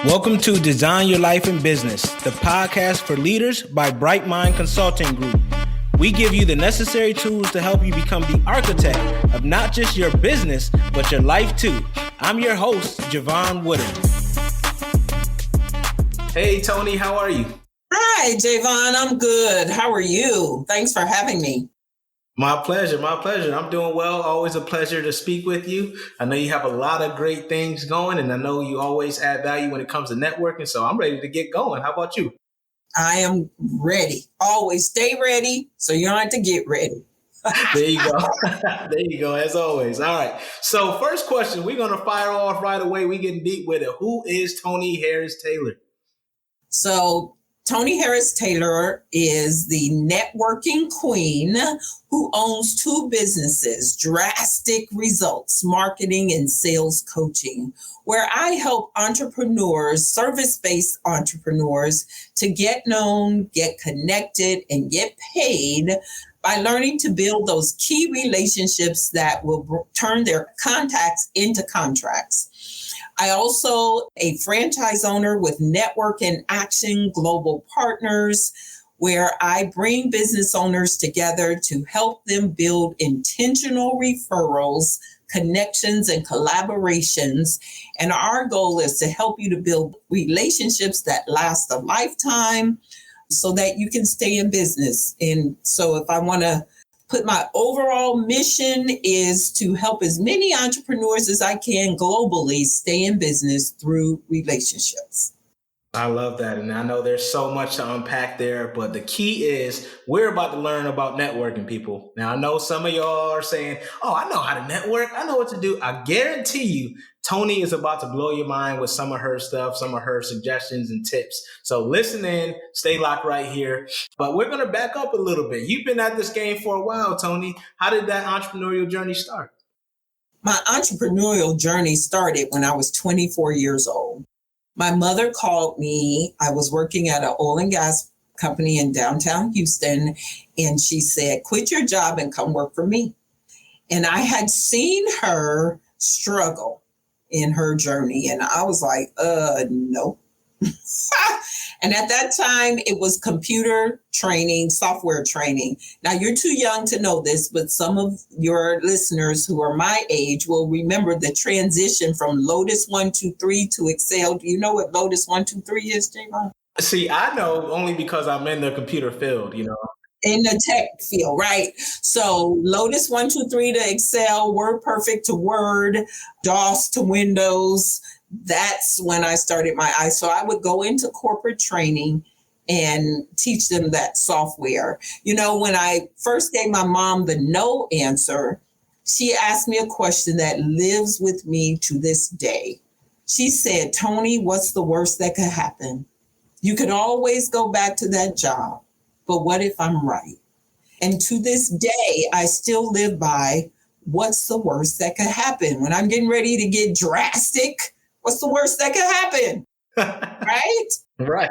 Welcome to Design Your Life in Business, the podcast for leaders by Bright Mind Consulting Group. We give you the necessary tools to help you become the architect of not just your business, but your life too. I'm your host, Jevon Wooden. Hey, Toni, how are you? Hi, Jevon. I'm good. How are you? Thanks for having me. My pleasure. I'm doing well. Always a pleasure to speak with you. I know you have a lot of great things going, and I know you always add value when it comes to networking. So I'm ready to get going. How about you? I am ready. Always stay ready so you don't have to get ready. There you go. There you go, as always. All right. So first question, we're going to fire off right away. We're getting deep with it. Who is Toni Harris Taylor? So Toni Harris Taylor is the networking queen who owns two businesses, Drastic Results, marketing and sales coaching, where I help entrepreneurs, service-based entrepreneurs, to get known, get connected, and get paid by learning to build those key relationships that will turn their contacts into contracts. I also a franchise owner with Network in Action Global Partners, where I bring business owners together to help them build intentional referrals, connections, and collaborations. And our goal is to help you to build relationships that last a lifetime so that you can stay in business. And so if I want to put my overall mission is to help as many entrepreneurs as I can globally stay in business through relationships. I love that. And I know there's so much to unpack there, but the key is we're about to learn about networking, people. Now, I know some of y'all are saying, oh, I know how to network. I know what to do. I guarantee you, Toni is about to blow your mind with some of her stuff, some of her suggestions and tips. So listen in, stay locked right here. But we're going to back up a little bit. You've been at this game for a while, Toni. How did that entrepreneurial journey start? My entrepreneurial journey started when I was 24 years old. My mother called me. I was working at an oil and gas company in downtown Houston, and she said, quit your job and come work for me. And I had seen her struggle in her journey, and I was like, no. And at that time, it was computer training, software training. Now, you're too young to know this, but some of your listeners who are my age will remember the transition from Lotus 1-2-3 to Excel. Do you know what Lotus 1-2-3 is, Jevon? See, I know only because I'm in the computer field, you know. In the tech field, right? So Lotus 1-2-3 to Excel, WordPerfect to Word, DOS to Windows. That's when I started so I would go into corporate training and teach them that software. You know, when I first gave my mom the no answer, she asked me a question that lives with me to this day. She said, Toni, what's the worst that could happen? You could always go back to that job, but what if I'm right? And to this day, I still live by what's the worst that could happen? When I'm getting ready to get drastic, what's the worst that could happen? Right? Right.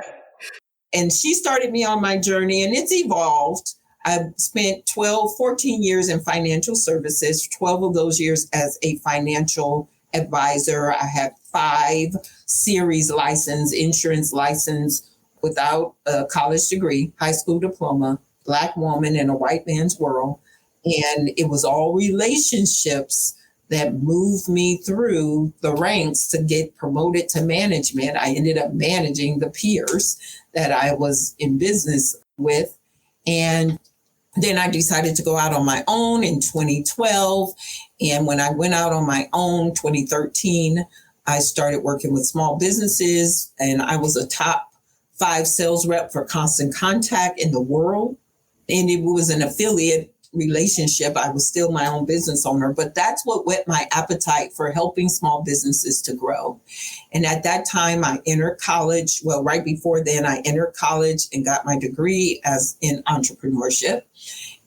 And she started me on my journey, and it's evolved. I've spent 14 years in financial services, 12 of those years as a financial advisor. I have 5 series license, insurance license without a college degree, high school diploma, Black woman in a white man's world. And it was all relationships that moved me through the ranks to get promoted to management. I ended up managing the peers that I was in business with. And then I decided to go out on my own in 2012. And when I went out on my own, 2013, I started working with small businesses, and I was a top 5 sales rep for Constant Contact in the world. And it was an affiliate relationship. I was still my own business owner, but that's what whet my appetite for helping small businesses to grow. And at that time, I entered college. Well, right before then, I entered college and got my degree in entrepreneurship.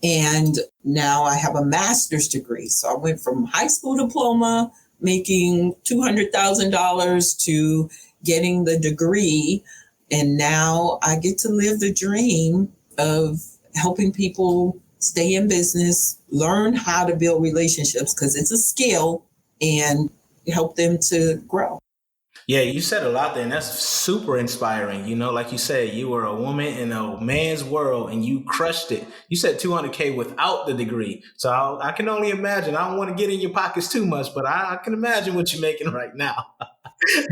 And now I have a master's degree. So I went from high school diploma, making $200,000 to getting the degree. And now I get to live the dream of helping people stay in business, learn how to build relationships because it's a skill, and help them to grow. Yeah, you said a lot there, and that's super inspiring. Like you said, you were a woman in a man's world and you crushed it. You said 200K without the degree. So I can only imagine. I don't want to get in your pockets too much, but I can imagine what you're making right now.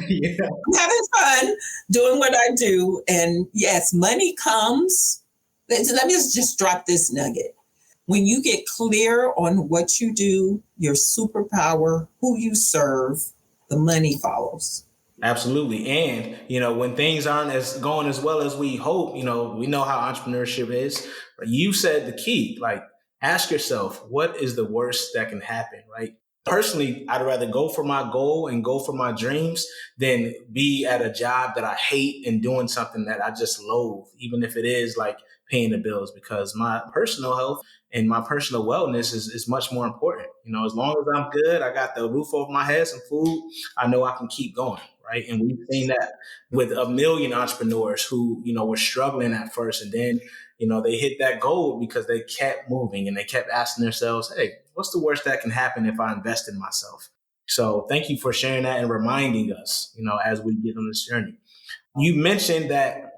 Yeah. I'm having fun doing what I do. And yes, money comes. Let me just drop this nugget. When you get clear on what you do, your superpower, who you serve, the money follows. Absolutely. And, when things aren't as going as well as we hope, we know how entrepreneurship is. You said the key, like ask yourself, what is the worst that can happen, right? Personally, I'd rather go for my goal and go for my dreams than be at a job that I hate and doing something that I just loathe, even if it is like paying the bills, because my personal health and my personal wellness is much more important. As long as I'm good, I got the roof over my head, some food, I know I can keep going. Right. And we've seen that with a million entrepreneurs who, were struggling at first. And then, they hit that goal because they kept moving and they kept asking themselves, hey, what's the worst that can happen if I invest in myself? So thank you for sharing that and reminding us, as we get on this journey. You mentioned that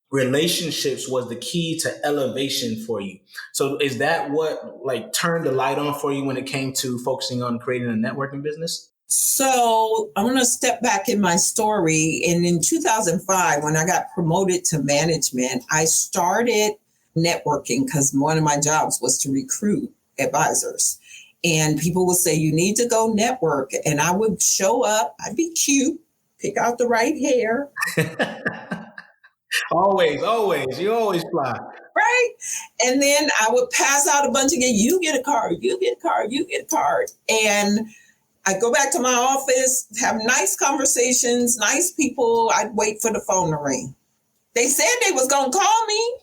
relationships was the key to elevation for you. So is that what like turned the light on for you when it came to focusing on creating a networking business? So I'm going to step back in my story. And in 2005, when I got promoted to management, I started networking because one of my jobs was to recruit advisors. And people would say, you need to go network. And I would show up, I'd be cute, pick out the right hair. Always. You always fly. Right. And then I would pass out a bunch again. You get a card, you get a card, you get a card. And I go back to my office, have nice conversations, nice people. I'd wait for the phone to ring. They said they was going to call me.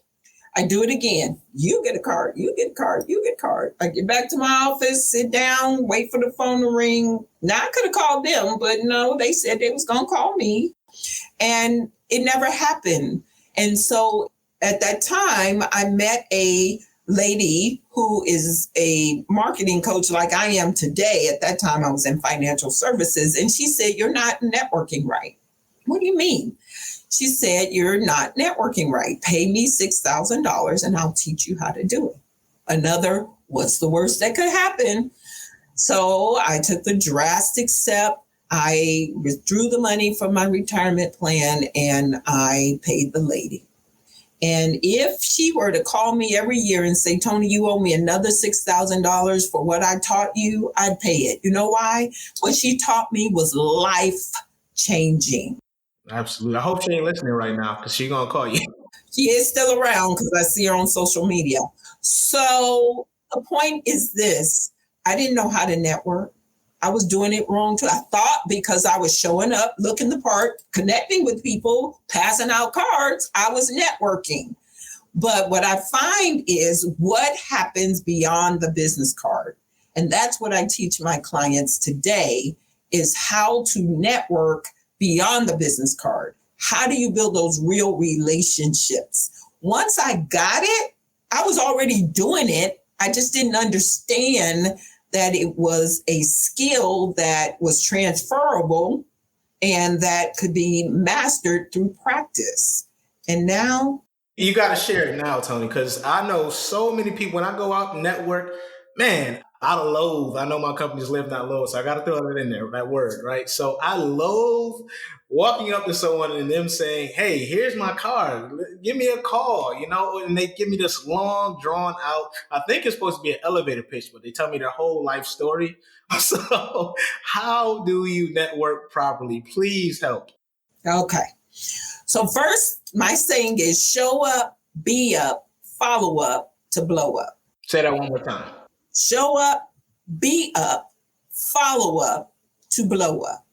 I do it again. You get a card, you get a card, you get a card. I get back to my office, sit down, wait for the phone to ring. Now I could have called them, but no, they said they was going to call me. And it never happened. And so at that time, I met a lady who is a marketing coach like I am today. At that time, I was in financial services. And she said, you're not networking right. What do you mean? She said, you're not networking right. Pay me $6,000 and I'll teach you how to do it. Another, what's the worst that could happen? So I took the drastic step. I withdrew the money from my retirement plan and I paid the lady. And if she were to call me every year and say, Toni, you owe me another $6,000 for what I taught you, I'd pay it. You know why? What she taught me was life changing. Absolutely. I hope she ain't listening right now because she's going to call you. She is still around because I see her on social media. So the point is this. I didn't know how to network. I was doing it wrong too. I thought because I was showing up, looking the part, connecting with people, passing out cards, I was networking. But what I find is what happens beyond the business card. And that's what I teach my clients today is how to network beyond the business card. How do you build those real relationships? Once I got it, I was already doing it. I just didn't understand that it was a skill that was transferable and that could be mastered through practice. And now you got to share it now, Toni, because I know so many people when I go out and network, man, I loathe. I know my company's live not loathe, so I got to throw that in there, that word, right? So I loathe walking up to someone and them saying, hey, here's my card. Give me a call, and they give me this long, drawn out, I think it's supposed to be an elevator pitch, but they tell me their whole life story. So how do you network properly? Please help. Okay. So first, my saying is show up, be up, follow up to blow up. Say that one more time. Show up, be up, follow up to blow up.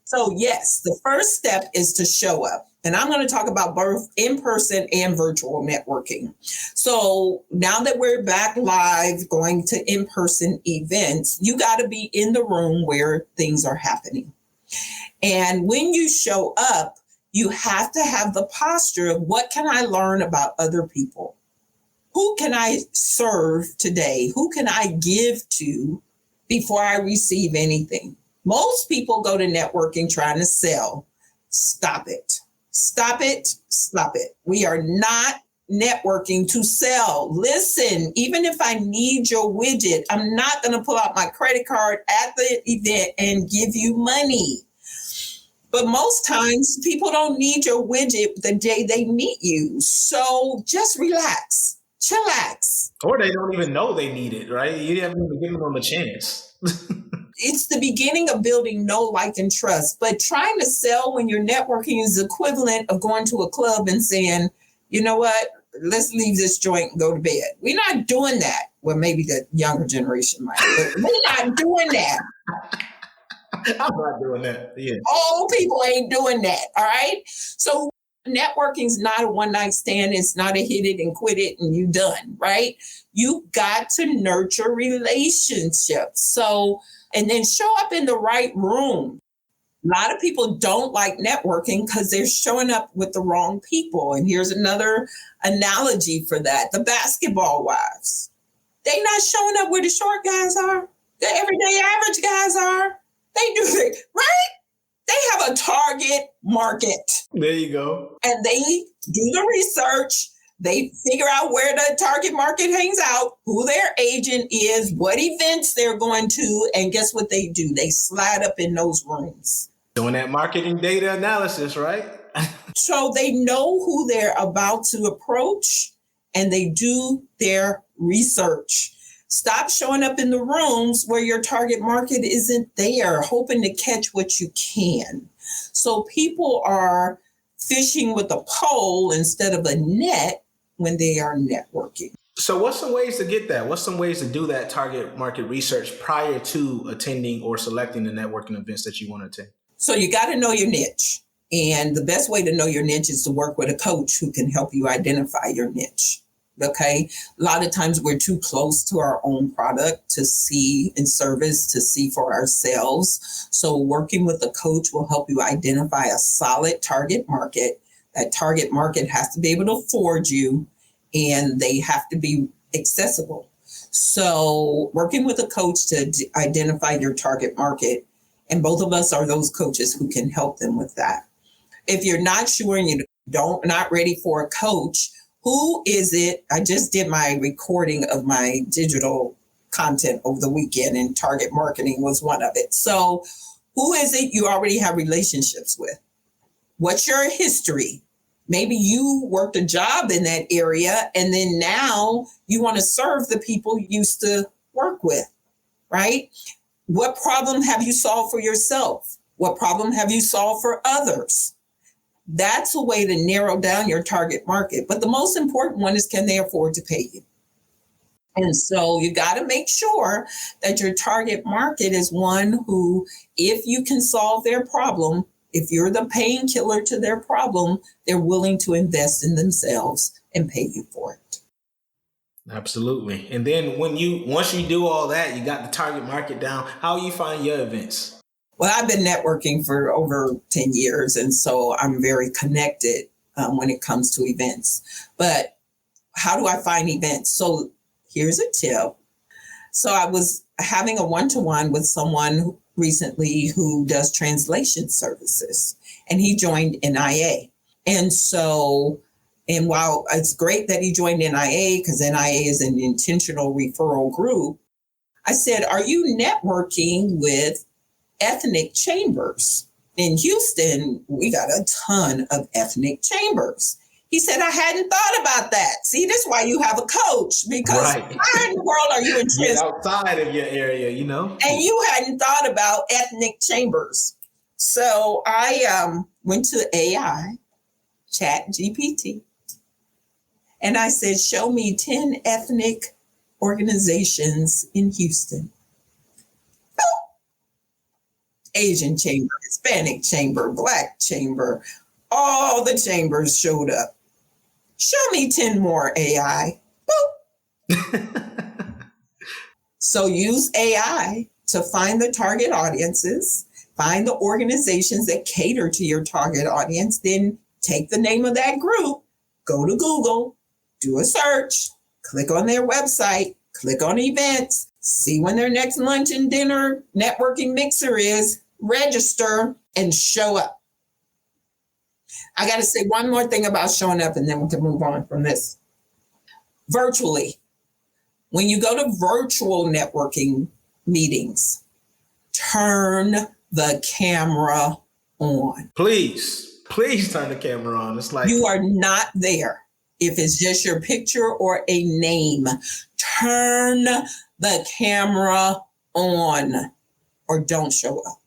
So yes, the first step is to show up. And I'm going to talk about both in-person and virtual networking. So now that we're back live, going to in-person events, you got to be in the room where things are happening. And when you show up, you have to have the posture of what can I learn about other people? Who can I serve today? Who can I give to before I receive anything? Most people go to networking trying to sell. Stop it. Stop it. Stop it. We are not networking to sell. Listen, even if I need your widget, I'm not going to pull out my credit card at the event and give you money. But most times people don't need your widget the day they meet you. So just relax, chillax. Or they don't even know they need it, right? You haven't even given them a chance. It's the beginning of building know, like, and trust. But trying to sell when you're networking is equivalent of going to a club and saying, you know what, let's leave this joint and go to bed. We're not doing that. Well, maybe the younger generation might, but we're not doing that. I'm not doing that. Yeah. Old people ain't doing that. All right. So networking is not a one night stand. It's not a hit it and quit it and you done. Right. You got to nurture relationships. So, and then show up in the right room. A lot of people don't like networking because they're showing up with the wrong people. And here's another analogy for that. The basketball wives. They not showing up where the short guys are. The everyday average guys are. They do it, right? They have a target market. There you go. And they do the research. They figure out where the target market hangs out, who their agent is, what events they're going to, and guess what they do? They slide up in those rooms. Doing that marketing data analysis, right? So they know who they're about to approach and they do their research. Stop showing up in the rooms where your target market isn't there, hoping to catch what you can. So people are fishing with a pole instead of a net when they are networking. So what's some ways to get that? What's some ways to do that target market research prior to attending or selecting the networking events that you want to attend? So you got to know your niche. And the best way to know your niche is to work with a coach who can help you identify your niche. Okay. A lot of times we're too close to our own product to see and service to see for ourselves. So working with a coach will help you identify a solid target market. That target market has to be able to afford you and they have to be accessible. So working with a coach to identify your target market, and both of us are those coaches who can help them with that. If you're not sure and you not ready for a coach, who is it? I just did my recording of my digital content over the weekend and target marketing was one of it. So who is it you already have relationships with? What's your history? Maybe you worked a job in that area and then now you want to serve the people you used to work with, right? What problem have you solved for yourself? What problem have you solved for others? That's a way to narrow down your target market. But the most important one is, can they afford to pay you? And so you got to make sure that your target market is one who, if you can solve their problem, if you're the painkiller to their problem, they're willing to invest in themselves and pay you for it. Absolutely. And then once you do all that, you got the target market down, how you find your events? Well, I've been networking for over 10 years, and so I'm very connected when it comes to events. But how do I find events? So here's a tip. So I was having a one-to-one with someone recently who does translation services, and he joined NIA. And while it's great that he joined NIA, because NIA is an intentional referral group, I said, are you networking with ethnic chambers? In Houston, we got a ton of ethnic chambers. He said, I hadn't thought about that. See, that's why you have a coach, because Right. why in the world are you in Get outside of your area, you know? And you hadn't thought about ethnic chambers. So I went to AI, Chat GPT, and I said, show me 10 ethnic organizations in Houston. Asian chamber, Hispanic chamber, Black chamber, all the chambers showed up. Show me 10 more, AI. Boop. So use AI to find the target audiences, find the organizations that cater to your target audience, then take the name of that group, go to Google, do a search, click on their website, click on events, see when their next lunch and dinner networking mixer is, register, and show up. I got to say one more thing about showing up and then we can move on from this. Virtually, when you go to virtual networking meetings, turn the camera on. Please turn the camera on. It's like you are not there. If it's just your picture or a name, turn the camera on or don't show up.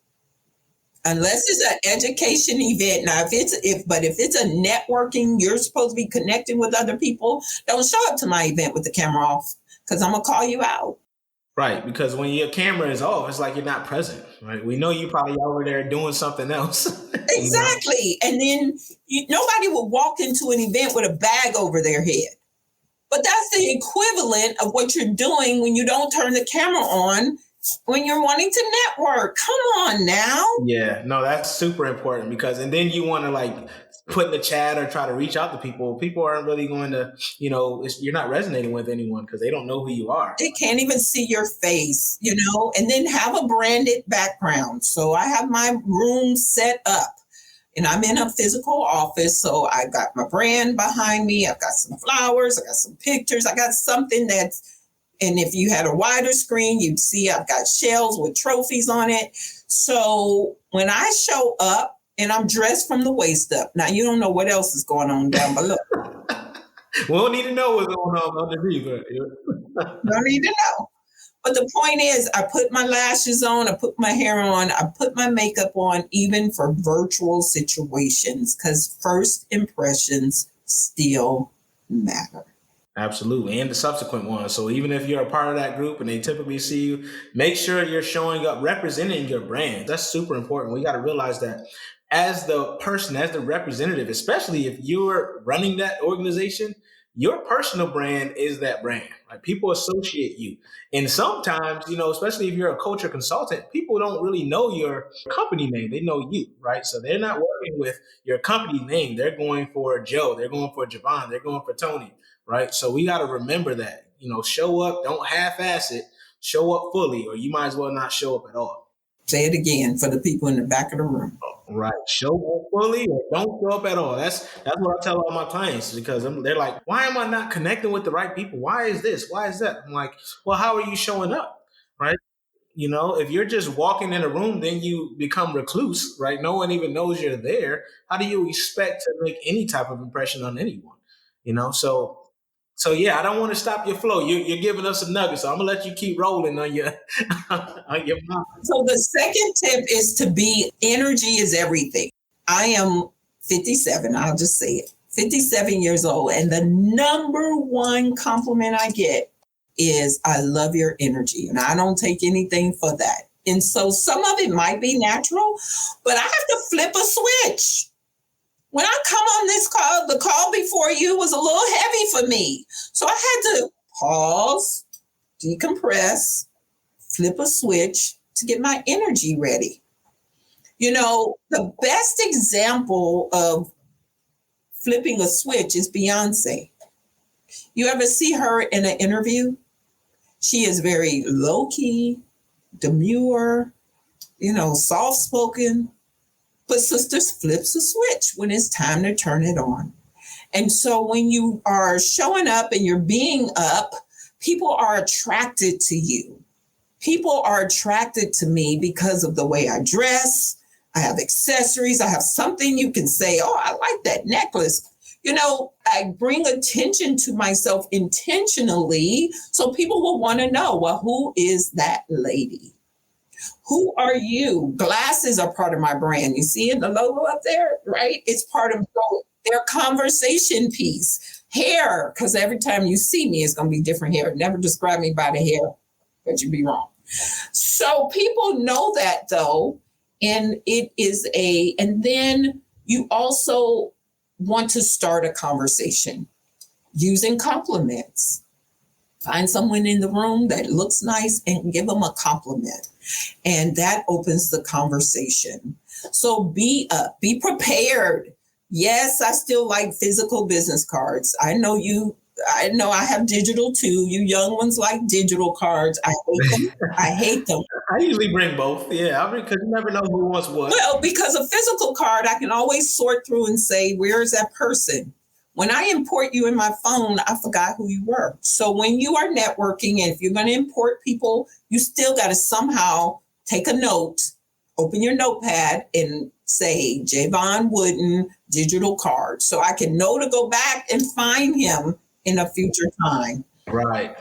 Unless it's an education event. Now, if it's a networking, you're supposed to be connecting with other people, don't show up to my event with the camera off because I'm going to call you out. right, because when your camera is off, it's like you're not present, right? We know you probably over there doing something else. Exactly. And then nobody will walk into an event with a bag over their head. But that's the equivalent of what you're doing when you don't turn the camera on when you're wanting to network. Come on now. Yeah, no, that's super important because, and then you want to like put in the chat or try to reach out to people. People aren't really going to, you're not resonating with anyone because they don't know who you are. They can't even see your face, and then have a branded background. So I have my room set up and I'm in a physical office. So I got my brand behind me. I've got some flowers. I got some pictures. I got something and if you had a wider screen, you'd see I've got shelves with trophies on it. So when I show up and I'm dressed from the waist up, now you don't know what else is going on down below. We don't need to know what's going on underneath. Don't need to know. But the point is, I put my lashes on, I put my hair on, I put my makeup on, even for virtual situations, because first impressions still matter. Absolutely. And the subsequent ones. So even if you're a part of that group and they typically see you, make sure you're showing up, representing your brand. That's super important. We got to realize that as the person, as the representative, especially if you're running that organization, your personal brand is that brand. Right? People associate you. And sometimes, especially if you're a coach or consultant, people don't really know your company name. They know you, right? So they're not working with your company name. They're going for Joe. They're going for Jevon. They're going for Toni, right? So we got to remember that, show up, don't half-ass it, show up fully, or you might as well not show up at all. Say it again for the people in the back of the room. Right. Show up fully or don't show up at all. That's what I tell all my clients because they're like, why am I not connecting with the right people? Why is this? Why is that? I'm like, well, how are you showing up? Right. If you're just walking in a room, then you become recluse, right? No one even knows you're there. How do you expect to make any type of impression on anyone? So yeah, I don't want to stop your flow. You're giving us a nugget, so I'm gonna let you keep rolling on your on your mouth. So the second tip is energy is everything. I am 57. I'll just say it. 57 years old, and the number one compliment I get is I love your energy, and I don't take anything for that. And so some of it might be natural, but I have to flip a switch. When I come on this call, the call before you was a little heavy for me. So I had to pause, decompress, flip a switch to get my energy ready. The best example of flipping a switch is Beyonce. You ever see her in an interview? She is very low-key, demure, soft-spoken. But sisters flips a switch when it's time to turn it on. And so when you are showing up and you're being up, people are attracted to you. People are attracted to me because of the way I dress. I have accessories. I have something you can say, oh, I like that necklace. I bring attention to myself intentionally so people will want to know, well, who is that lady? Who are you? Glasses are part of my brand. You see in the logo up there, right? It's part of their conversation piece. Hair, because every time you see me, it's going to be different hair. Never describe me by the hair, but you'd be wrong. So people know that though, and and then you also want to start a conversation using compliments. Find someone in the room that looks nice and give them a compliment. And that opens the conversation. So be prepared. Yes, I still like physical business cards. I know you I know I have digital too. You young ones like digital cards. I hate them. I hate them. I usually bring both. Yeah, because you never know who wants what. Well, because a physical card, I can always sort through and say, where is that person? When I import you in my phone, I forgot who you were. So when you are networking, and if you're going to import people, you still got to somehow take a note, open your notepad and say Jevon Wooden digital card. So I can know to go back and find him in a future time. Right.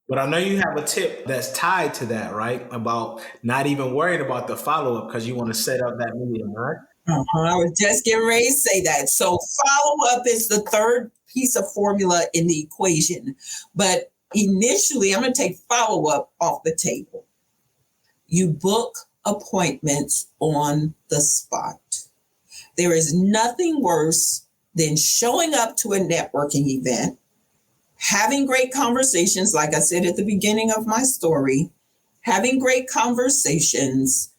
But I know you have a tip that's tied to that, right? About not even worried about the follow up because you want to set up that medium, right? I was just getting ready to say that. So follow up is the third piece of formula in the equation. But initially, I'm going to take follow up off the table. You book appointments on the spot. There is nothing worse than showing up to a networking event, having great conversations, like I said at the beginning of my story, having great conversations,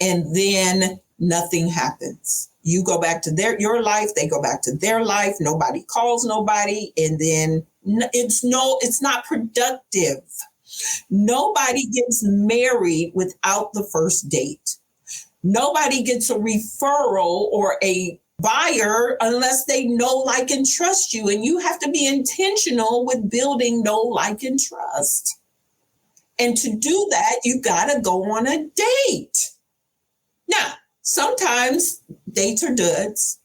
and then nothing happens. You go back to your life, they go back to their life, nobody calls nobody, and then it's not productive. Nobody gets married without the first date. Nobody gets a referral or a buyer unless they know, like, and trust you. And you have to be intentional with building know, like, and trust. And to do that, you got to go on a date. Now, sometimes dates are duds.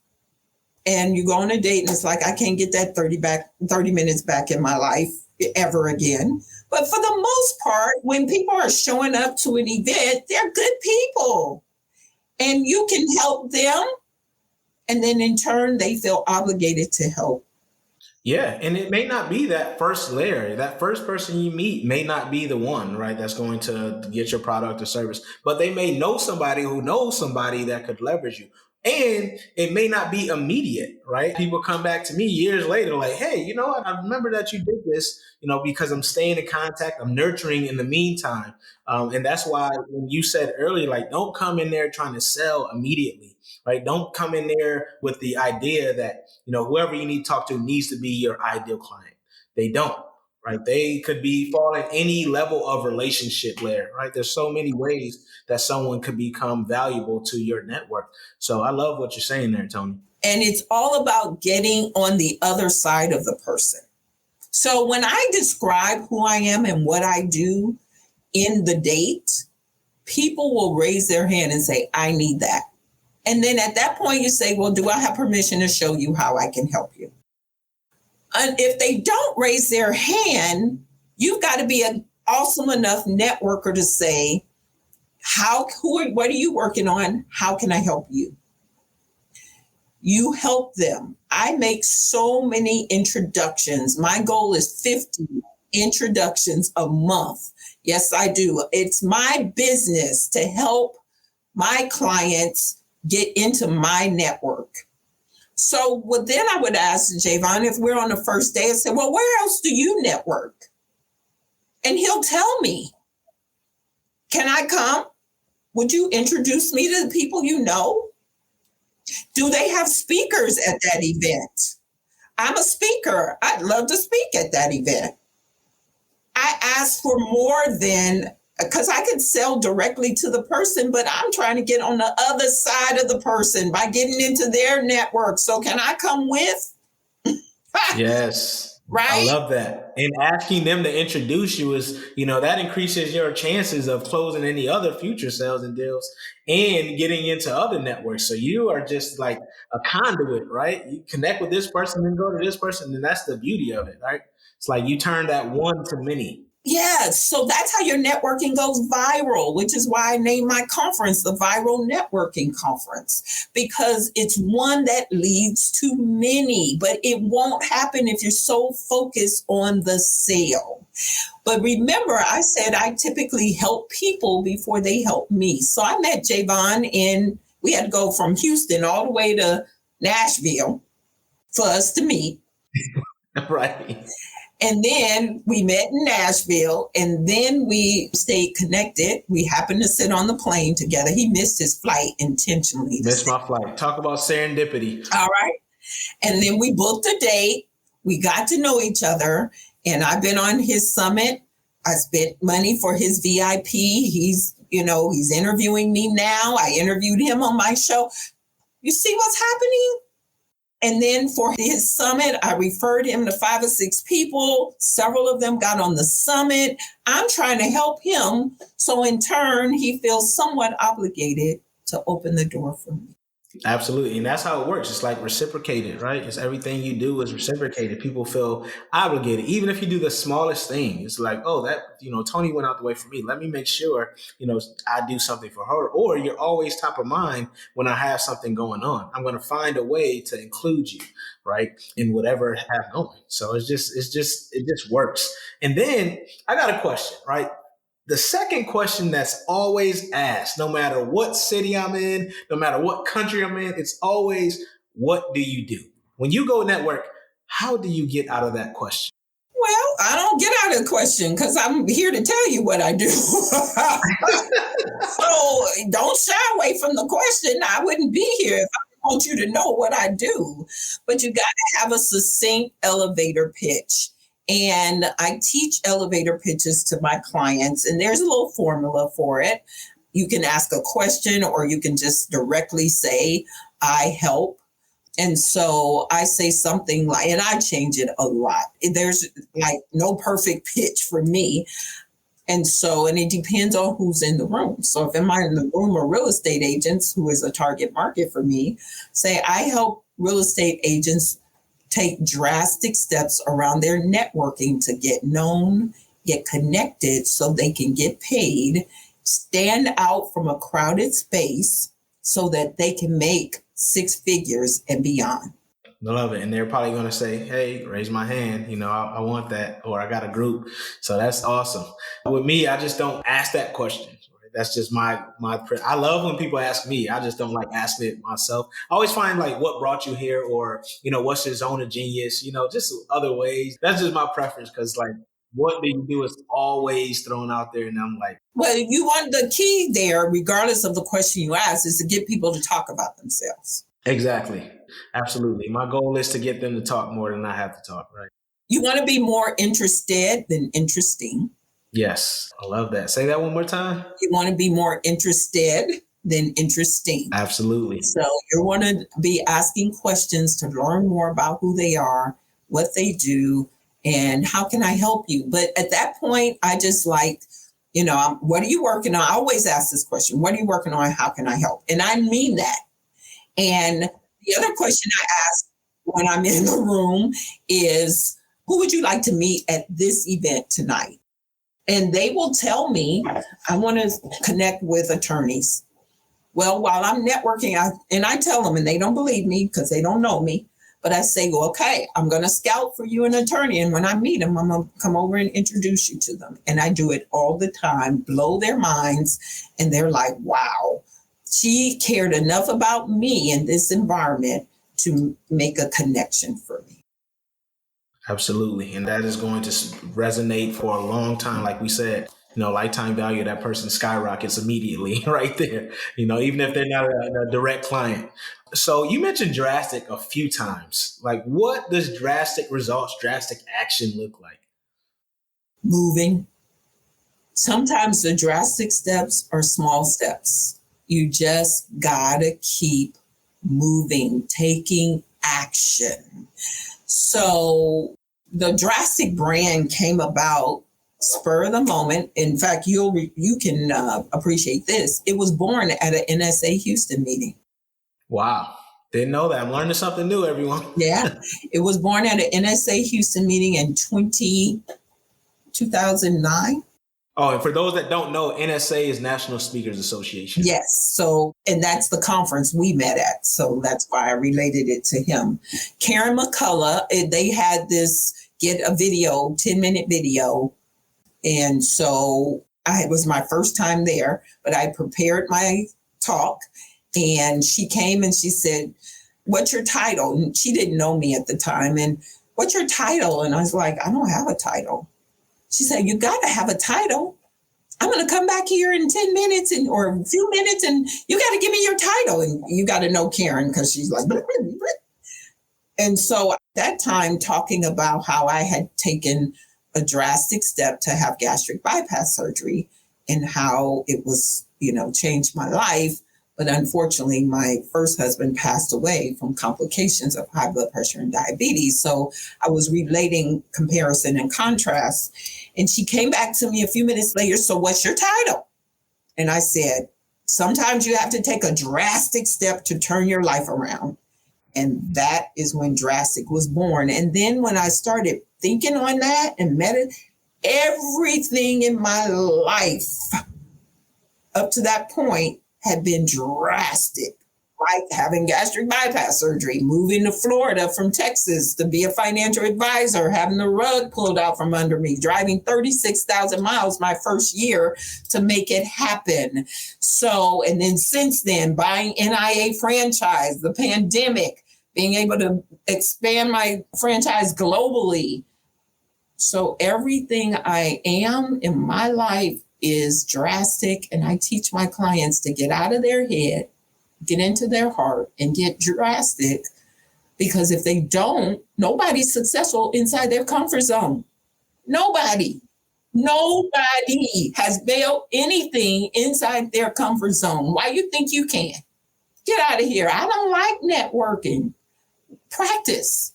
And you go on a date and it's like, I can't get that 30 minutes back in my life ever again. But for the most part, when people are showing up to an event, they're good people. And you can help them. And then in turn, they feel obligated to help. Yeah, and it may not be that first layer. That first person you meet may not be the one, right, that's going to get your product or service. But they may know somebody who knows somebody that could leverage you. And it may not be immediate, right? People come back to me years later like, hey, you know what? I remember that you did this, because I'm staying in contact. I'm nurturing in the meantime. And that's why when you said earlier, like, don't come in there trying to sell immediately, right? Don't come in there with the idea that, whoever you need to talk to needs to be your ideal client. They don't. Right. They could fall at any level of relationship layer, right? There's so many ways that someone could become valuable to your network. So I love what you're saying there, Toni. And it's all about getting on the other side of the person. So when I describe who I am and what I do in the date, people will raise their hand and say, I need that. And then at that point you say, well, do I have permission to show you how I can help you? And if they don't raise their hand, you've got to be an awesome enough networker to say, what are you working on? How can I help you? You help them. I make so many introductions. My goal is 50 introductions a month. Yes, I do. It's my business to help my clients get into my network. So then I would ask Jevon, if we're on the first day, I say, well, where else do you network? And he'll tell me. Can I come? Would you introduce me to the people you know? Do they have speakers at that event? I'm a speaker. I'd love to speak at that event. I ask for more than, because I could sell directly to the person, but I'm trying to get on the other side of the person by getting into their network. So can I come with? Yes. Right. I love that. And asking them to introduce you is, that increases your chances of closing any other future sales and deals and getting into other networks. So you are just like a conduit, right? You connect with this person and go to this person. And that's the beauty of it, right? It's like you turn that one to many. Yeah, so that's how your networking goes viral, which is why I named my conference the Viral Networking Conference, because it's one that leads to many, but it won't happen if you're so focused on the sale. But remember, I said I typically help people before they help me. So I met Jevon we had to go from Houston all the way to Nashville for us to meet. Right. And then we met in Nashville, and then we stayed connected. We happened to sit on the plane together. He missed his flight intentionally. Missed my flight. Talk about serendipity. All right. And then we booked a date. We got to know each other, and I've been on his summit. I spent money for his VIP. He's interviewing me now. I interviewed him on my show. You see what's happening? And then for his summit, I referred him to 5 or 6 people. Several of them got on the summit. I'm trying to help him. So in turn, he feels somewhat obligated to open the door for me. Absolutely. And that's how it works. It's like reciprocated, right? It's everything you do is reciprocated. People feel obligated. Even if you do the smallest thing, it's like, oh, Toni went out the way for me. Let me make sure, I do something for her. Or you're always top of mind when I have something going on. I'm going to find a way to include you, right, in whatever I have going. So it just works. And then I got a question, right? The second question that's always asked, no matter what city I'm in, no matter what country I'm in, it's always, what do you do? When you go network, how do you get out of that question? Well, I don't get out of the question because I'm here to tell you what I do. So don't shy away from the question. I wouldn't be here if I want you to know what I do. But you got to have a succinct elevator pitch. And I teach elevator pitches to my clients, and there's a little formula for it. You can ask a question, or you can just directly say, I help. And so I say something like, and I change it a lot. There's like no perfect pitch for me. And it depends on who's in the room. So if I'm in the room of real estate agents, who is a target market for me, say, I help real estate agents take drastic steps around their networking to get known, get connected so they can get paid, stand out from a crowded space so that they can make 6 figures and beyond. I love it. And they're probably going to say, hey, raise my hand. I want that, or I got a group. So that's awesome. With me, I just don't ask that question. That's just my. I love when people ask me. I just don't like asking it myself. I always find like, what brought you here, or what's your zone of genius? Just other ways. That's just my preference, because like, what do you do is always thrown out there, and I'm like, well, you want the key there, regardless of the question you ask, is to get people to talk about themselves. Exactly, absolutely. My goal is to get them to talk more than I have to talk. Right. You want to be more interested than interesting. Yes, I love that. Say that one more time. You want to be more interested than interesting. Absolutely. So you want to be asking questions to learn more about who they are, what they do, and how can I help you? But at that point, I just like, what are you working on? I always ask this question. What are you working on? How can I help? And I mean that. And the other question I ask when I'm in the room is, who would you like to meet at this event tonight? And they will tell me, I want to connect with attorneys. Well, while I'm networking, I tell them, and they don't believe me because they don't know me, but I say, well, okay, I'm going to scout for you an attorney. And when I meet them, I'm going to come over and introduce you to them. And I do it all the time, blow their minds. And they're like, wow, she cared enough about me in this environment to make a connection for me. Absolutely. And that is going to resonate for a long time. Like we said, lifetime value of that person skyrockets immediately right there, even if they're not a direct client. So you mentioned drastic a few times. Like, what does drastic results, drastic action look like? Moving. Sometimes the drastic steps are small steps. You just gotta keep moving, taking action. So the drastic brand came about spur of the moment. In fact, you can appreciate this. It was born at an NSA Houston meeting. Wow. Didn't know that. I'm learning something new, everyone. Yeah. It was born at an NSA Houston meeting in 2009. Oh, and for those that don't know, NSA is National Speakers Association. Yes. So, and that's the conference we met at. So that's why I related it to him. Karen McCullough, they had this get a video, 10-minute video. And so it was my first time there, but I prepared my talk and she came and she said, what's your title? And she didn't know me at the time. And what's your title? And I was like, I don't have a title. She said, you got to have a title. I'm going to come back here in 10 minutes or a few minutes and you got to give me your title. And you got to know Karen because she's like, And so at that time, talking about how I had taken a drastic step to have gastric bypass surgery and how it was, changed my life. But unfortunately, my first husband passed away from complications of high blood pressure and diabetes. So I was relating comparison and contrast. And she came back to me a few minutes later. So what's your title? And I said, sometimes you have to take a drastic step to turn your life around. And that is when Drastic was born. And then when I started thinking on that and everything in my life up to that point had been drastic, like having gastric bypass surgery, moving to Florida from Texas to be a financial advisor, having the rug pulled out from under me, driving 36,000 miles my first year to make it happen. So, and then since then, buying NIA franchise, the pandemic, being able to expand my franchise globally. So everything I am in my life is drastic. And I teach my clients to get out of their head, get into their heart, and get drastic. Because if they don't, nobody's successful inside their comfort zone. Nobody has built anything inside their comfort zone. Why you think you can? Get out of here. I don't like networking. Practice.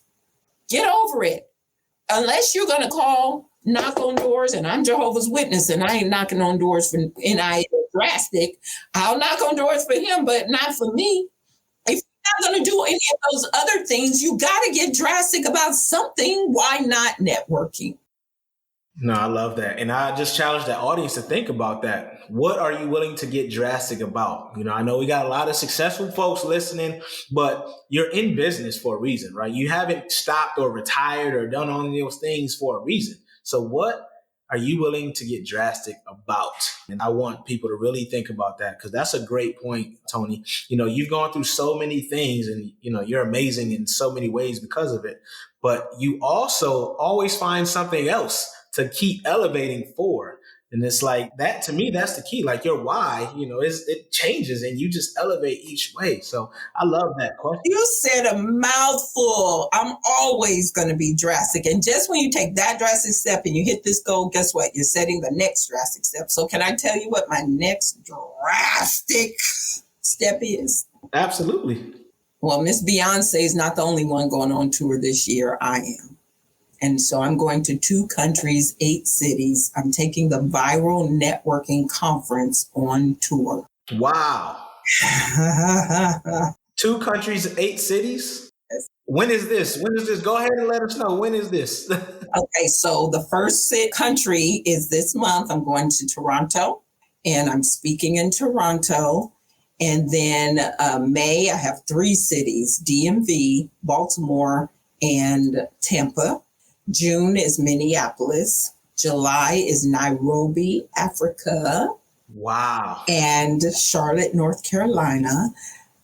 Get over it. Unless you're going to knock on doors, and I'm Jehovah's Witness, and I ain't knocking on doors for NIA Drastic. I'll knock on doors for him, but not for me. If you're not going to do any of those other things, you got to get drastic about something. Why not networking? No, I love that. And I just challenge the audience to think about that. What are you willing to get drastic about? I know we got a lot of successful folks listening, but you're in business for a reason, right? You haven't stopped or retired or done all of those things for a reason. So what are you willing to get drastic about? And I want people to really think about that, because that's a great point, Toni. You've gone through so many things, and, you're amazing in so many ways because of it. But you also always find something else to keep elevating for. And it's like that, to me, that's the key. Like your why, it changes and you just elevate each way. So I love that question. You said a mouthful. I'm always going to be drastic. And just when you take that drastic step and you hit this goal, guess what? You're setting the next drastic step. So can I tell you what my next drastic step is? Absolutely. Well, Miss Beyonce is not the only one going on tour this year. I am. And so I'm going to 2 countries, 8 cities. I'm taking the Viral Networking Conference on tour. Wow. 2 countries, 8 cities? Yes. When is this? Go ahead and let us know. When is this? Okay, so the first country is this month. I'm going to Toronto, and I'm speaking in Toronto. And then May, I have 3 cities, DMV, Baltimore, and Tampa. June is Minneapolis. July is Nairobi, Africa. Wow. And Charlotte, North Carolina.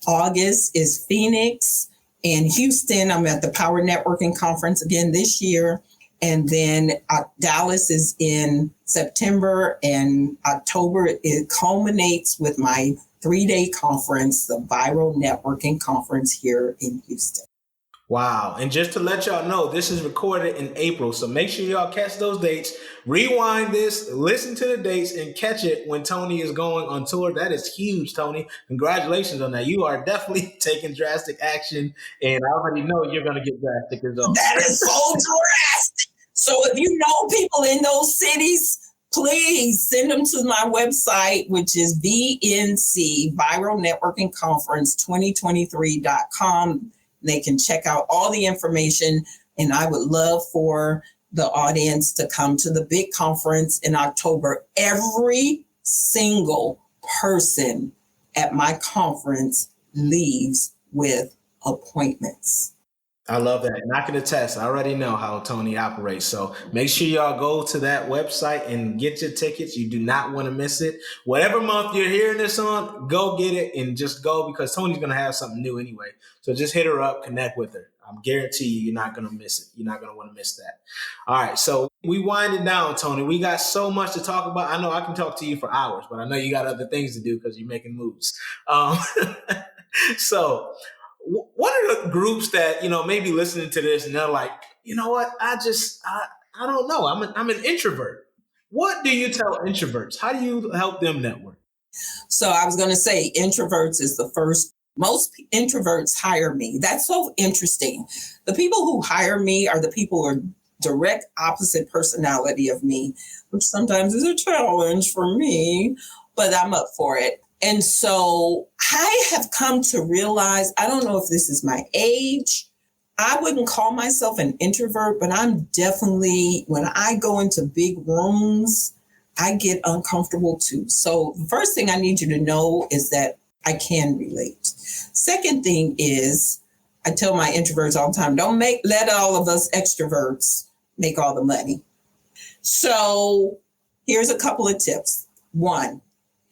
August is Phoenix and Houston. I'm at the Power Networking Conference again this year. And then Dallas is in September, and October, it culminates with my 3-day conference, the Viral Networking Conference here in Houston. Wow. And just to let y'all know, this is recorded in April. So make sure y'all catch those dates. Rewind this, listen to the dates, and catch it when Toni is going on tour. That is huge, Toni. Congratulations on that. You are definitely taking drastic action. And I already know you're going to get drastic as well. That is so drastic. So if you know people in those cities, please send them to my website, which is VNC, Viral Networking Conference 2023.com. They can check out all the information, and I would love for the audience to come to the big conference in October. Every single person at my conference leaves with appointments. I love that. And I can attest. I already know how Toni operates. So make sure y'all go to that website and get your tickets. You do not want to miss it. Whatever month you're hearing this on, go get it and just go, because Toni's going to have something new anyway. So just hit her up, connect with her. I guarantee you're not going to miss it. You're not going to want to miss that. All right. So we winding down, Toni. We got so much to talk about. I know I can talk to you for hours, but I know you got other things to do because you're making moves. So what are the groups that, maybe listening to this and they're like, you know what? I don't know. I'm an introvert. What do you tell introverts? How do you help them network? So I was going to say introverts is the first. Most introverts hire me. That's so interesting. The people who hire me are the people who are direct opposite personality of me, which sometimes is a challenge for me, but I'm up for it. And so I have come to realize, I don't know if this is my age. I wouldn't call myself an introvert, but I'm definitely, when I go into big rooms, I get uncomfortable too. So the first thing I need you to know is that I can relate. Second thing is, I tell my introverts all the time, let all of us extroverts make all the money. So here's a couple of tips. One,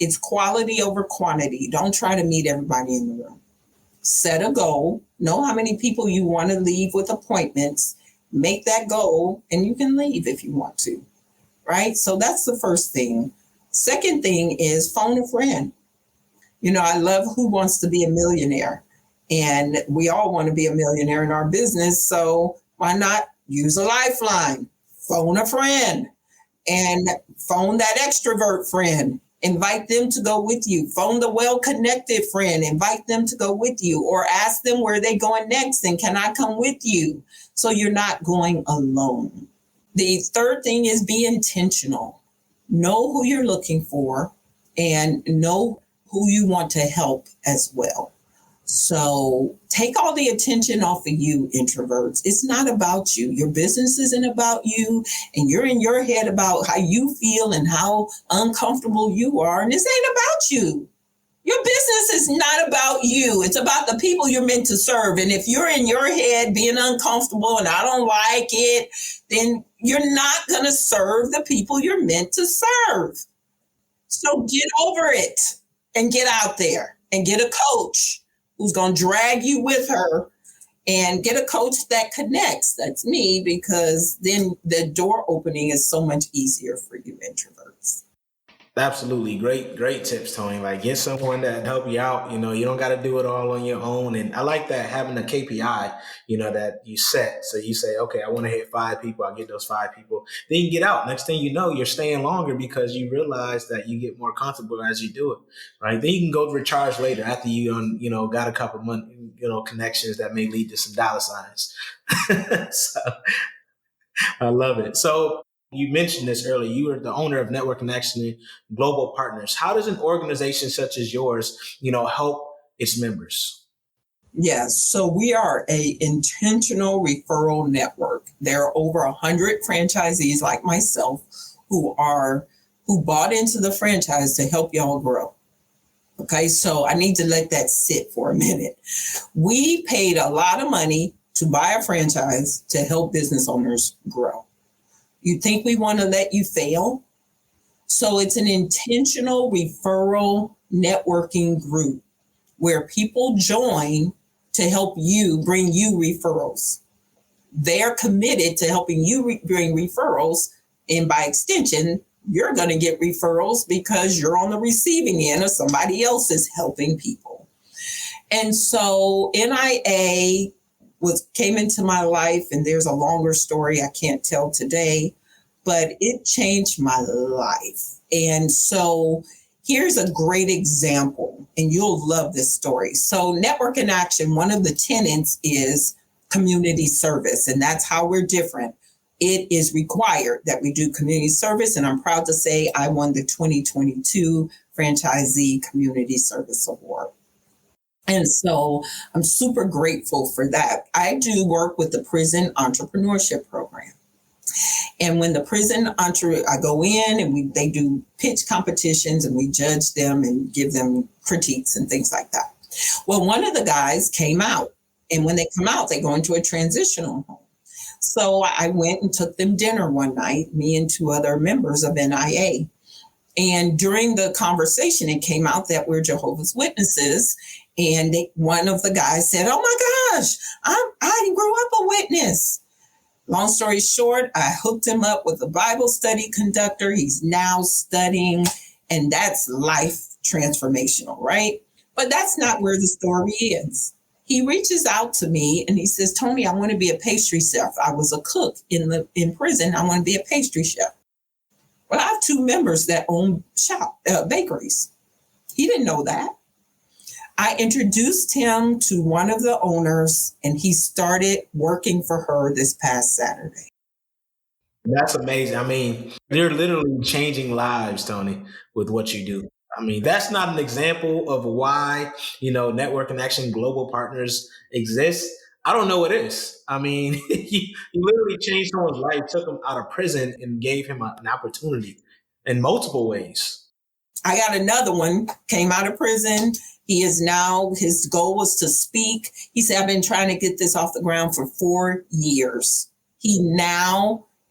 it's quality over quantity. Don't try to meet everybody in the room. Set a goal. Know how many people you want to leave with appointments. Make that goal, and you can leave if you want to, right? So that's the first thing. Second thing is phone a friend. I love Who Wants to Be a Millionaire? And we all want to be a millionaire in our business. So why not use a lifeline? Phone a friend and phone that extrovert friend. Invite them to go with you. Phone the well-connected friend. Invite them to go with you, or ask them where they're going next and can I come with you? So you're not going alone. The third thing is be intentional. Know who you're looking for and know who you want to help as well. So take all the attention off of you, introverts. It's not about you. Your business isn't about you, and you're in your head about how you feel and how uncomfortable you are. And this ain't about you. Your business is not about you. It's about the people you're meant to serve. And if you're in your head being uncomfortable and I don't like it, then you're not going to serve the people you're meant to serve. So get over it and get out there and get a coach who's going to drag you with her, and get a coach that connects. That's me, because then the door opening is so much easier for you introverts. Absolutely. Great tips, Tony. Like, get someone that help you out. You don't got to do it all on your own. And I like that, having a KPI, that you set. So you say, okay, I want to hit 5 people. I'll get those 5 people. Then you get out. Next thing you know, you're staying longer because you realize that you get more comfortable as you do it. Right. Then you can go recharge later after you got a couple months, connections that may lead to some dollar signs. So I love it. So you mentioned this earlier. You are the owner of Network Connection Global Partners. How does an organization such as yours, help its members? Yes. So we are a intentional referral network. There are over 100 franchisees like myself who bought into the franchise to help y'all grow. Okay. So I need to let that sit for a minute. We paid a lot of money to buy a franchise to help business owners grow. You think we want to let you fail? So it's an intentional referral networking group where people join to help you, bring you referrals. They're committed to helping you bring referrals. And by extension, you're going to get referrals because you're on the receiving end of somebody else is helping people. And so NIA came into my life, and there's a longer story I can't tell today, but it changed my life. And so here's a great example, and you'll love this story. So Network in Action, one of the tenets is community service, and that's how we're different. It is required that we do community service, and I'm proud to say I won the 2022 Franchisee Community Service Award. And so I'm super grateful for that. I do work with the Prison Entrepreneurship Program. And when the I go in and they do pitch competitions, and we judge them and give them critiques and things like that. Well, one of the guys came out, and when they come out, they go into a transitional home. So I went and took them dinner one night, me and 2 other members of NIA. And during the conversation, it came out that we're Jehovah's Witnesses. And one of the guys said, "Oh my gosh, I grew up a witness." Long story short, I hooked him up with a Bible study conductor. He's now studying, and that's life transformational, right? But that's not where the story ends. He reaches out to me and he says, Toni, I want to be a pastry chef. I was a cook in prison. I want to be a pastry chef. Well, I have 2 members that own bakeries. He didn't know that. I introduced him to one of the owners and he started working for her this past Saturday. That's amazing. I mean, you're literally changing lives, Toni, with what you do. I mean, that's not an example of why, Network and Action Global Partners exist. I don't know what is. I mean, you literally changed someone's life, took him out of prison and gave him an opportunity in multiple ways. I got another one, came out of prison. He is now, his goal was to speak. He said, I've been trying to get this off the ground for 4 years.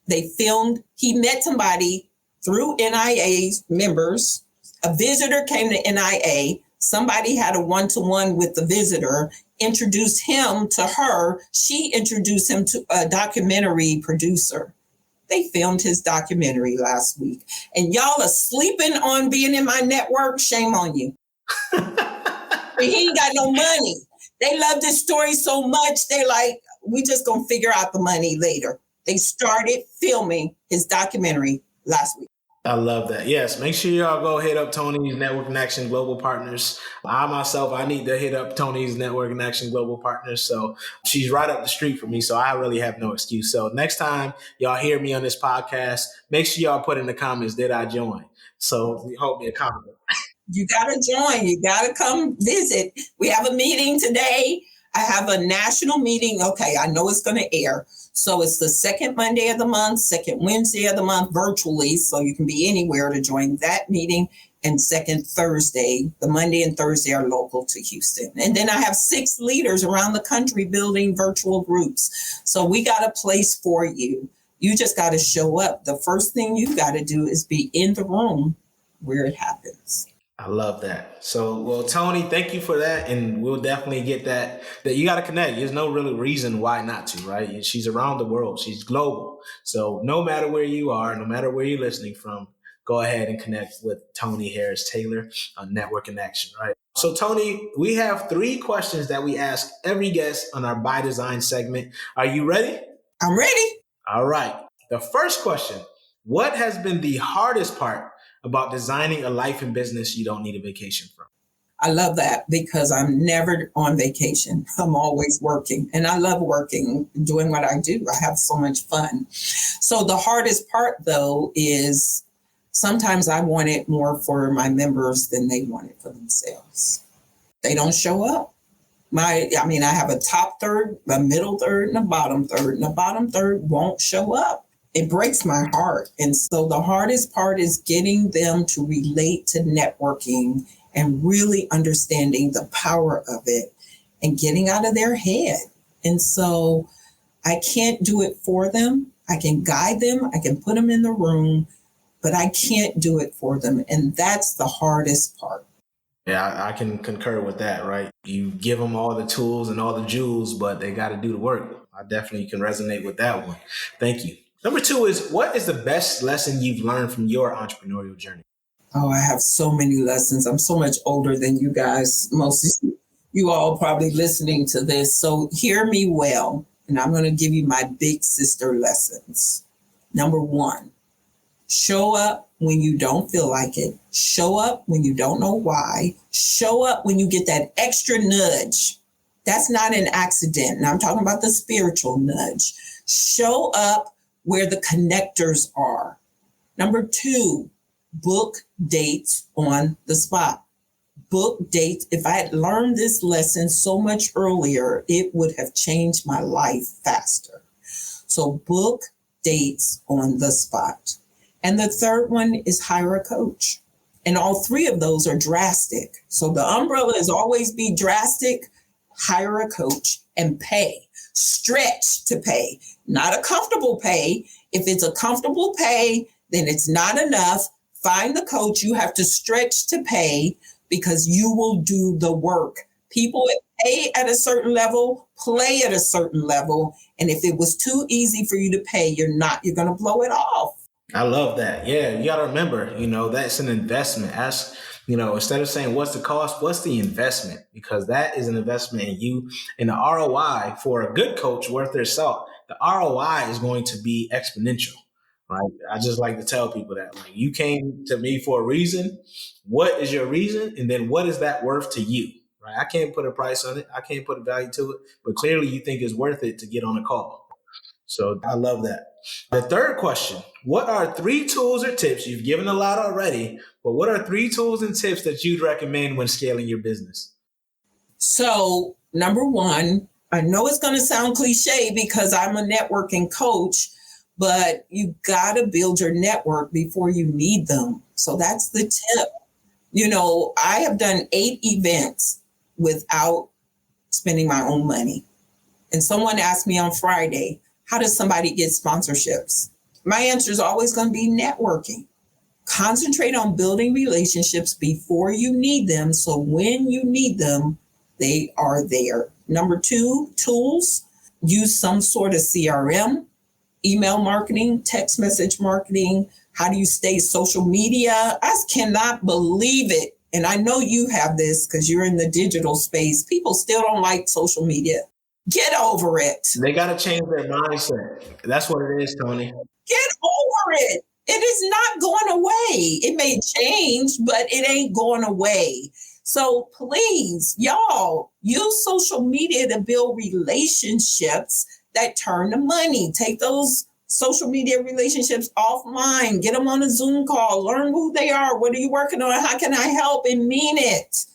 They filmed, he met somebody through NIA members. A visitor came to NIA. Somebody had a one-to-one with the visitor, introduced him to her. She introduced him to a documentary producer. They filmed his documentary last week. And y'all are sleeping on being in my network. Shame on you. He ain't got no money. They love this story so much. They like, we just gonna figure out the money later. They started filming his documentary last week. I love that. Yes, make sure y'all go hit up Toni's Network and Action Global Partners. I need to hit up Toni's Network and Action Global Partners. So she's right up the street from me, so I really have no excuse. So next time y'all hear me on this podcast, make sure y'all put in the comments, did I join? So hold me accountable. You got to join. You got to come visit. We have a meeting today. I have a national meeting. Okay, I know it's going to air. So it's the second Monday of the month, second Wednesday of the month virtually. So you can be anywhere to join that meeting. And second Thursday, the Monday and Thursday are local to Houston. And then I have 6 leaders around the country building virtual groups. So we got a place for you. You just got to show up. The first thing you got to do is be in the room where it happens. I love that. So, well, Toni, thank you for that. And we'll definitely get that you got to connect. There's no real reason why not to, right? She's around the world. She's global. So no matter where you are, no matter where you're listening from, go ahead and connect with Toni Harris Taylor on Network and Action, right? So, Toni, we have 3 questions that we ask every guest on our By Design segment. Are you ready? I'm ready. All right. The first question, what has been the hardest part about designing a life and business you don't need a vacation from? I love that because I'm never on vacation. I'm always working and I love working, doing what I do. I have so much fun. So the hardest part though is sometimes I want it more for my members than they want it for themselves. They don't show up. I have a top third, a middle third, and a bottom third, and the bottom third won't show up. It breaks my heart. And so the hardest part is getting them to relate to networking and really understanding the power of it and getting out of their head. And so I can't do it for them. I can guide them. I can put them in the room, but I can't do it for them. And that's the hardest part. Yeah, I can concur with that, right? You give them all the tools and all the jewels, but they got to do the work. I definitely can resonate with that one. Thank you. Number 2 is, what is the best lesson you've learned from your entrepreneurial journey? Oh, I have so many lessons. I'm so much older than you guys. Most of you all probably listening to this. So hear me well. And I'm going to give you my big sister lessons. Number 1, show up when you don't feel like it. Show up when you don't know why. Show up when you get that extra nudge. That's not an accident. And I'm talking about the spiritual nudge. Show up where the connectors are. Number 2, book dates on the spot. Book dates. If I had learned this lesson so much earlier, it would have changed my life faster. So book dates on the spot. And the third one is hire a coach. And all 3 of those are drastic. So the umbrella is always be drastic, hire a coach, and pay. Stretch to pay, not a comfortable pay. If it's a comfortable pay, then it's not enough. Find the coach. You have to stretch to pay because you will do the work. People pay at a certain level, play at a certain level. And if it was too easy for you to pay, you're going to blow it off. I love that. Yeah, you got to remember, that's an investment. Ask Instead of saying what's the cost, what's the investment? Because that is an investment in you, and the ROI for a good coach worth their salt. The ROI is going to be exponential. Right? I just like to tell people that, like, you came to me for a reason. What is your reason? And then what is that worth to you? Right? I can't put a price on it. I can't put a value to it, but clearly you think it's worth it to get on a call. So I love that. The third question, what are 3 tools or tips? You've given a lot already, but what are 3 tools and tips that you'd recommend when scaling your business? So number 1, I know it's going to sound cliche because I'm a networking coach, but you got to build your network before you need them. So that's the tip. I have done 8 events without spending my own money. And someone asked me on Friday, how does somebody get sponsorships? My answer is always going to be networking. Concentrate on building relationships before you need them. So when you need them, they are there. Number 2, tools. Use some sort of CRM, email marketing, text message marketing. How do you stay social media? I cannot believe it. And I know you have this because you're in the digital space. People still don't like social media. Get over it. They got to change their mindset. That's what it is, Toni. Get over it. It is not going away. It may change, but it ain't going away. So please, y'all, use social media to build relationships that turn to money. Take those social media relationships offline. Get them on a Zoom call. Learn who they are. What are you working on? How can I help? And mean it.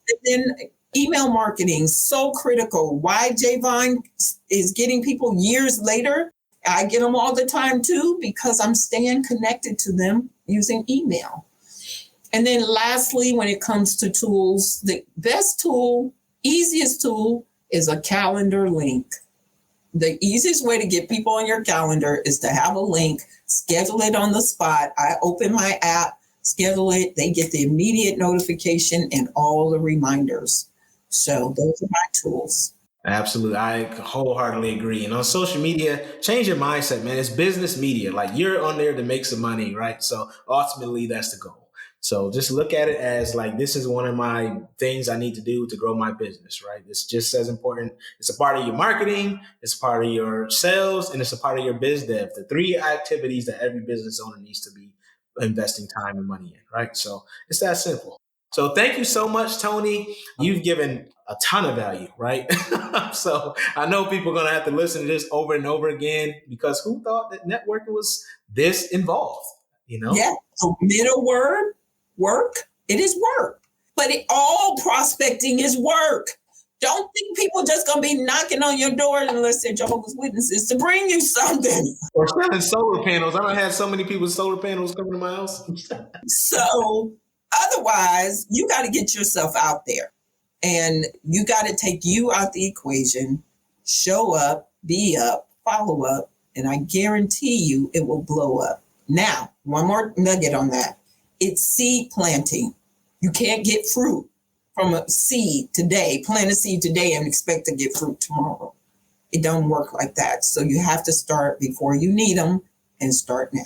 And then email marketing, so critical. Why Jevon is getting people years later. I get them all the time too, because I'm staying connected to them using email. And then lastly, when it comes to tools, the best tool, easiest tool is a calendar link. The easiest way to get people on your calendar is to have a link, schedule it on the spot. I open my app, schedule it. They get the immediate notification and all the reminders. So those are my tools. Absolutely. I wholeheartedly agree. And on social media, change your mindset, man. It's business media. Like, you're on there to make some money, right? So ultimately that's the goal. So just look at it as like, this is one of my things I need to do to grow my business, right? It's just as important. It's a part of your marketing, it's a part of your sales, and it's a part of your biz dev. The 3 activities that every business owner needs to be investing time and money in, right? So it's that simple. So thank you so much, Toni. You've given a ton of value, right? So I know people are going to have to listen to this over and over again, because who thought that networking was this involved, Yeah. So middle word, work. It is work. But all prospecting is work. Don't think people just going to be knocking on your door unless they're Jehovah's Witnesses to bring you something. Or selling solar panels. I don't have so many people with solar panels coming to my house. So otherwise, you got to get yourself out there, and you got to take you out the equation, show up, be up, follow up, and I guarantee you it will blow up. Now, one more nugget on that. It's seed planting. You can't get fruit from a seed today, plant a seed today and expect to get fruit tomorrow. It don't work like that. So you have to start before you need them, and start now.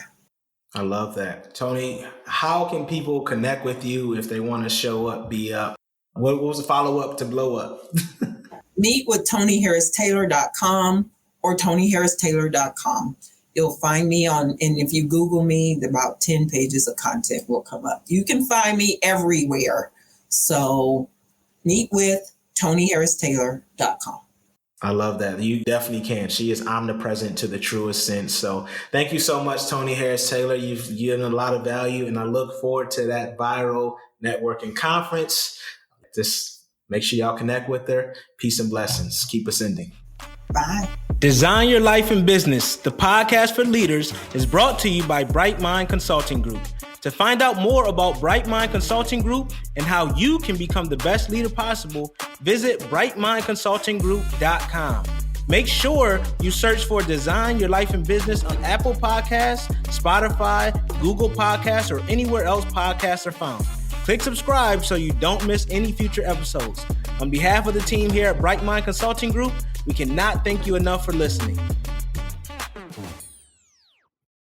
I love that. Toni, how can people connect with you if they want to show up, be up? What was the follow-up to blow up? Meet with ToniHarrisTaylor.com or ToniHarrisTaylor.com. You'll find me on, and if you Google me, about 10 pages of content will come up. You can find me everywhere. So meet with ToniHarrisTaylor.com. I love that. You definitely can. She is omnipresent to the truest sense. So thank you so much, Toni Harris Taylor. You've given a lot of value, and I look forward to that viral networking conference. Just make sure y'all connect with her. Peace and blessings. Keep ascending. Bye. Design Your Life in Business, the podcast for leaders, is brought to you by Bright Mind Consulting Group. To find out more about Bright Mind Consulting Group and how you can become the best leader possible, visit brightmindconsultinggroup.com. Make sure you search for Design Your Life in Business on Apple Podcasts, Spotify, Google Podcasts, or anywhere else podcasts are found. Click subscribe so you don't miss any future episodes. On behalf of the team here at Bright Mind Consulting Group, we cannot thank you enough for listening.